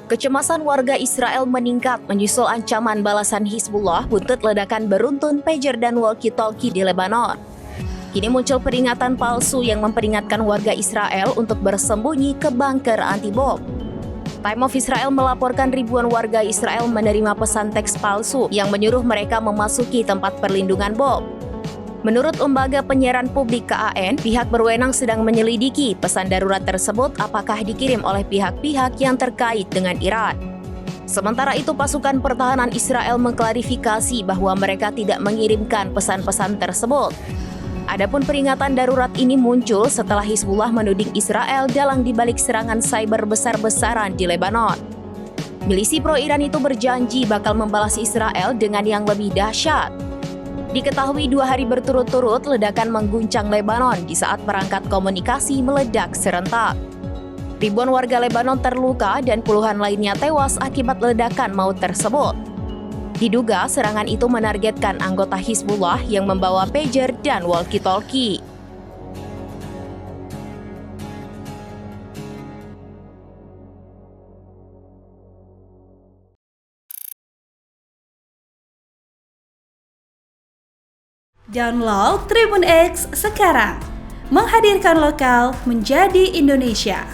Kecemasan warga Israel meningkat menyusul ancaman balasan Hizbullah buntut ledakan beruntun pager dan walkie-talkie di Lebanon. Kini muncul peringatan palsu yang memperingatkan warga Israel untuk bersembunyi ke bunker anti-bom. Time of Israel melaporkan ribuan warga Israel menerima pesan teks palsu yang menyuruh mereka memasuki tempat perlindungan bom. Menurut lembaga penyiaran publik KAN, pihak berwenang sedang menyelidiki pesan darurat tersebut apakah dikirim oleh pihak-pihak yang terkait dengan Iran. Sementara itu, pasukan pertahanan Israel mengklarifikasi bahwa mereka tidak mengirimkan pesan-pesan tersebut. Adapun peringatan darurat ini muncul setelah Hizbullah menuding Israel dalang dibalik serangan cyber besar-besaran di Lebanon. Milisi pro-Iran itu berjanji bakal membalas Israel dengan yang lebih dahsyat. Diketahui 2 hari berturut-turut ledakan mengguncang Lebanon di saat perangkat komunikasi meledak serentak. Ribuan warga Lebanon terluka dan puluhan lainnya tewas akibat ledakan maut tersebut. Diduga serangan itu menargetkan anggota Hizbullah yang membawa pager dan walkie-talkie. Download Tribun X sekarang, menghadirkan lokal menjadi Indonesia.